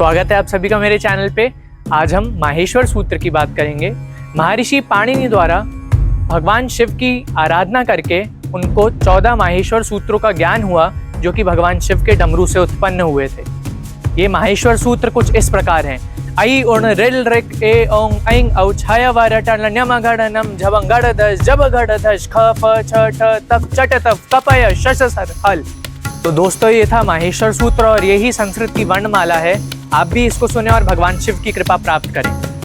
स्वागत है आप सभी का मेरे चैनल पे। आज हम माहेश्वर सूत्र की बात करेंगे। महर्षि पाणिनि द्वारा भगवान शिव की आराधना करके उनको 14 माहेश्वर सूत्रों का ज्ञान हुआ, जो कि भगवान शिव के डमरू से उत्पन्न हुए थे। ये माहेश्वर सूत्र कुछ इस प्रकार हैं। ऐ उण रिल रिक ए ओं ऐं औ छाय वर टन न्यम गण नम झव गण दश जब गण दश ख फ छ ठ तप चट तप कपय शश सर हल। तो दोस्तों, ये था माहेश्वर सूत्र और यही संस्कृत की वर्णमाला है। आप भी इसको सुने और भगवान शिव की कृपा प्राप्त करें।